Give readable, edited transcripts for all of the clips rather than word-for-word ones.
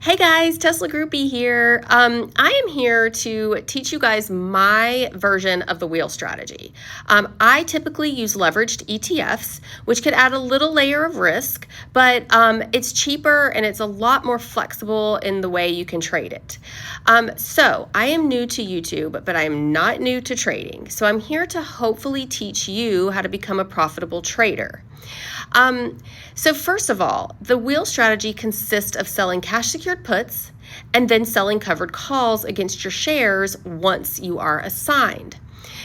Hey guys, Tesla Groupie here. I am here to teach you guys my version of the wheel strategy. I typically use leveraged ETFs, which could add a little layer of risk, but it's cheaper and it's a lot more flexible in the way you can trade it. So I am new to YouTube, but I am not new to trading. So I'm here to hopefully teach you how to become a profitable trader. So first of all, the wheel strategy consists of selling cash secured puts and then selling covered calls against your shares once you are assigned.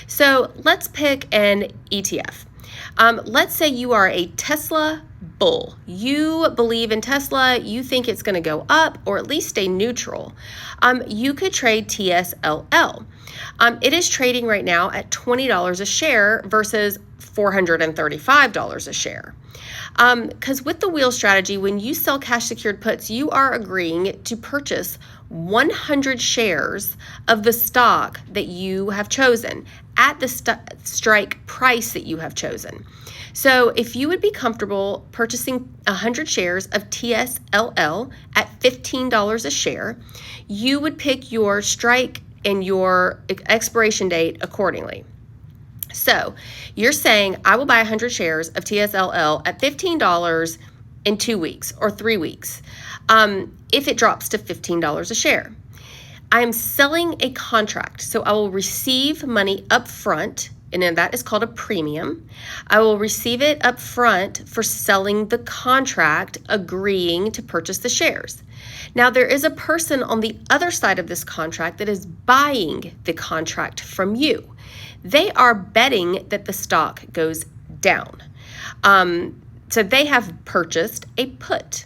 So let's pick an ETF. Let's say you are a Tesla bull. You believe in Tesla, you think it's going to go up or at least stay neutral. You could trade TSLL. It is trading right now at $20 a share versus $435 a share. Because with the wheel strategy, when you sell cash secured puts, you are agreeing to purchase 100 shares of the stock that you have chosen at the strike price that you have chosen. So if you would be comfortable purchasing 100 shares of TSLL at $15 a share, you would pick your strike and your expiration date accordingly. So you're saying, I will buy 100 shares of TSLL at $15 in 2 weeks or 3 weeks if it drops to $15 a share. I'm selling a contract, so I will receive money up front, and then that is called a premium. I will receive it up front for selling the contract, agreeing to purchase the shares. Now, there is a person on the other side of this contract that is buying the contract from you. They are betting that the stock goes down. So they have purchased a put.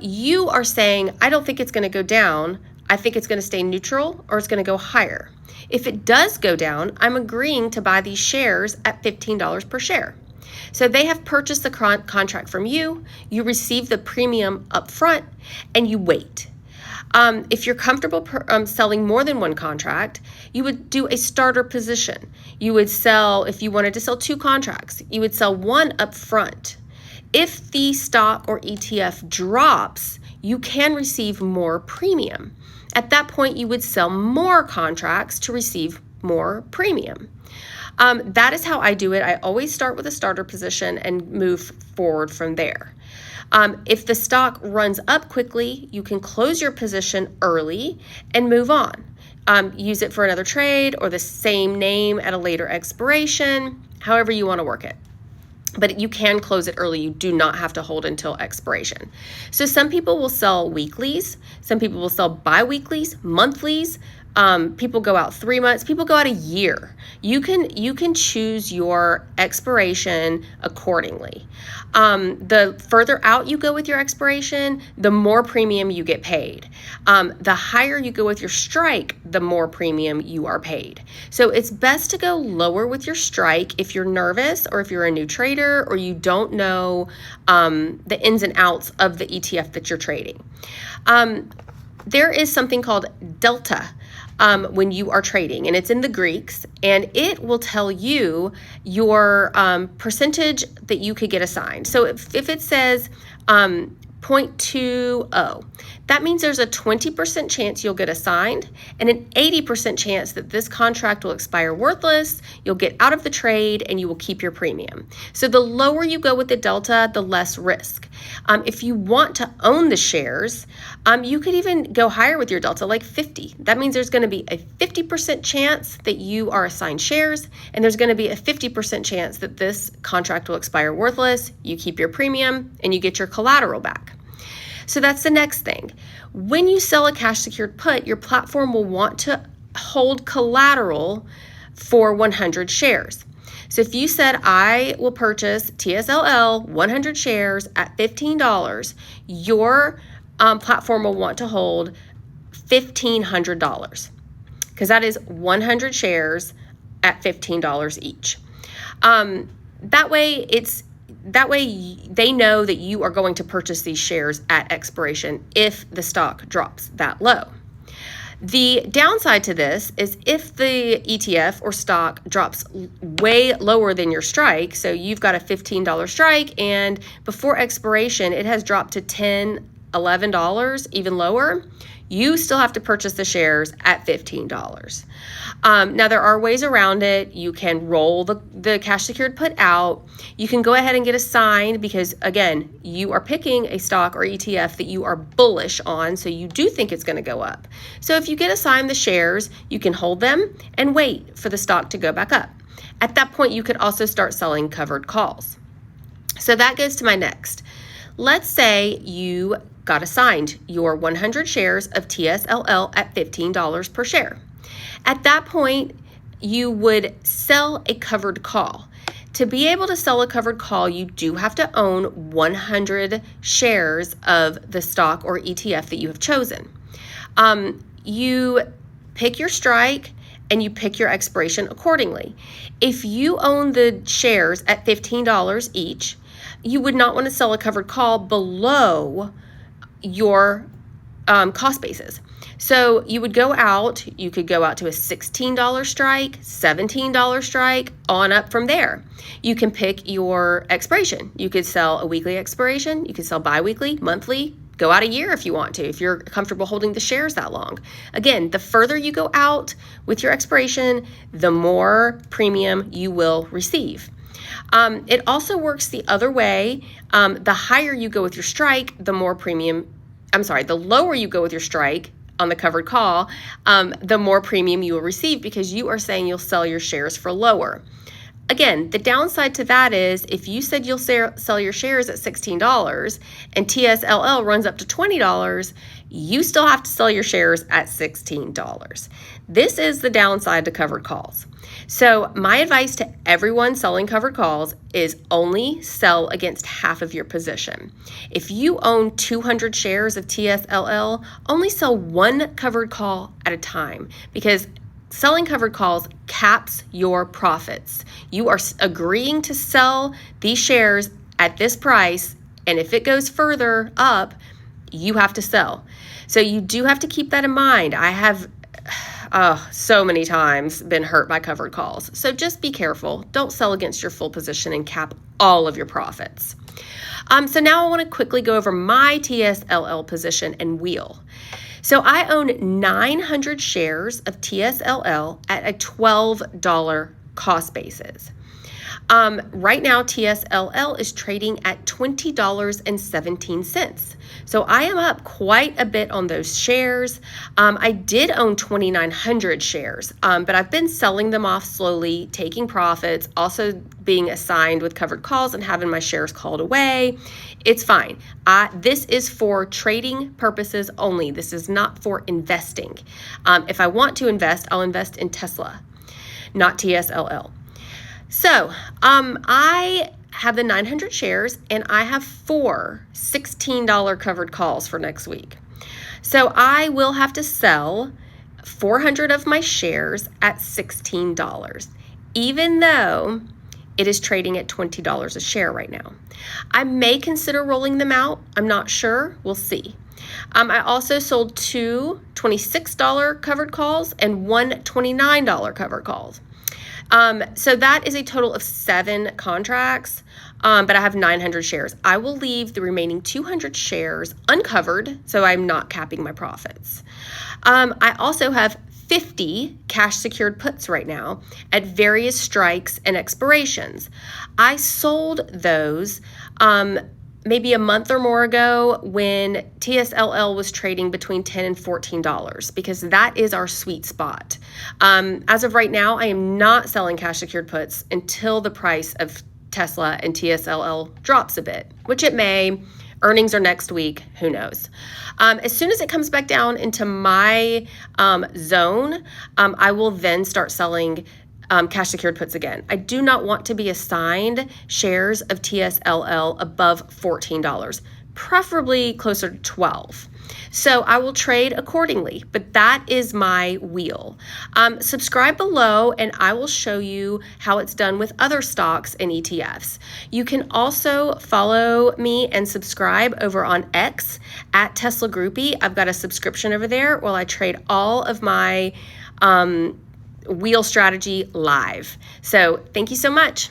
You are saying, I don't think it's going to go down. I think it's going to stay neutral or it's going to go higher. If it does go down, I'm agreeing to buy these shares at $15 per share. So they have purchased the contract from you. You receive the premium up front and you wait. If you're comfortable selling more than one contract, you would do a starter position. You would sell, if you wanted to sell 2 contracts, you would sell one up front. If the stock or ETF drops, you can receive more premium. At that point, you would sell more contracts to receive more premium. That is how I do it. I always start with a starter position and move forward from there. If the stock runs up quickly, you can close your position early and move on. Use it for another trade or the same name at a later expiration, however you want to work it. But you can close it early. You do not have to hold until expiration. So some people will sell weeklies. Some people will sell bi-weeklies, monthlies. People go out 3 months. People go out a year. You can choose your expiration accordingly. The further out you go with your expiration, the more premium you get paid. The higher you go with your strike, the more premium you are paid. So it's best to go lower with your strike if you're nervous or if you're a new trader or you don't know the ins and outs of the ETF that you're trading. There is something called delta when you are trading, and it's in the Greeks, and it will tell you your percentage that you could get assigned. So if it says 0.20, that means there's a 20% chance you'll get assigned and an 80% chance that this contract will expire worthless, you'll get out of the trade, and you will keep your premium. So the lower you go with the delta, the less risk. If you want to own the shares, you could even go higher with your delta, like 50. That means there's going to be a 50% chance that you are assigned shares, and there's going to be a 50% chance that this contract will expire worthless, you keep your premium, and you get your collateral back. So that's the next thing. When you sell a cash secured put, your platform will want to hold collateral for 100 shares. So if you said, I will purchase TSLL 100 shares at $15, your platform will want to hold $1,500 because that is 100 shares at $15 each. That way they know that you are going to purchase these shares at expiration if the stock drops that low. The downside to this is if the ETF or stock drops way lower than your strike, so you've got a $15 strike and before expiration it has dropped to $10 $11, even lower, you still have to purchase the shares at $15. Now, there are ways around it. You can roll the cash secured put out. You can go ahead and get assigned because, again, you are picking a stock or ETF that you are bullish on, so you do think it's going to go up. So if you get assigned the shares, you can hold them and wait for the stock to go back up. At that point, you could also start selling covered calls. So that goes to my next. Let's say you got assigned your 100 shares of TSLL at $15 per share. At that point, you would sell a covered call. To be able to sell a covered call, you do have to own 100 shares of the stock or ETF that you have chosen. You pick your strike and you pick your expiration accordingly. If you own the shares at $15 each, you would not want to sell a covered call below your cost basis. So you would go out, you could go out to a $16 strike, $17 strike, on up from there. You can pick your expiration. You could sell a weekly expiration, you could sell bi-weekly, monthly, go out a year if you want to, if you're comfortable holding the shares that long. Again, the further you go out with your expiration, the more premium you will receive. It also works the other way. The higher you go with your strike, the lower you go with your strike on the covered call, the more premium you will receive because you are saying you'll sell your shares for lower. Again, the downside to that is if you said you'll sell your shares at $16 and TSLL runs up to $20, you still have to sell your shares at $16. This is the downside to covered calls. So my advice to everyone selling covered calls is only sell against half of your position. If you own 200 shares of TSLL, only sell one covered call at a time because selling covered calls caps your profits. You are agreeing to sell these shares at this price, and if it goes further up, you have to sell. So you do have to keep that in mind. I have so many times been hurt by covered calls. So just be careful. Don't sell against your full position and cap all of your profits. So now I want to quickly go over my TSLL position and wheel. So I own 900 shares of TSLL at a $12 cost basis. Right now, TSLL is trading at $20.17. So I am up quite a bit on those shares. I did own 2,900 shares, but I've been selling them off slowly, taking profits, also being assigned with covered calls and having my shares called away. It's fine. This is for trading purposes only. This is not for investing. If I want to invest, I'll invest in Tesla, not TSLL. So I have the 900 shares and I have 4 $16 covered calls for next week. So I will have to sell 400 of my shares at $16, even though it is trading at $20 a share right now. I may consider rolling them out. I'm not sure. We'll see. I also sold 2 $26 covered calls and 1 $29 covered calls. So that is a total of 7 contracts, but I have 900 shares. I will leave the remaining 200 shares uncovered, so I'm not capping my profits. I also have 50 cash secured puts right now at various strikes and expirations. I sold those maybe a month or more ago when TSLL was trading between $10 and $14 because that is our sweet spot. As of right now, I am not selling cash secured puts until the price of Tesla and TSLL drops a bit, which it may. Earnings are next week. Who knows? As soon as it comes back down into my zone, I will then start selling cash secured puts again. I do not want to be assigned shares of TSLL above $14, preferably closer to $12. So I will trade accordingly, but that is my wheel. Subscribe below and I will show you how it's done with other stocks and ETFs. You can also follow me and subscribe over on X at Tesla Groupie. I've got a subscription over there while I trade all of my wheel strategy live. So thank you so much.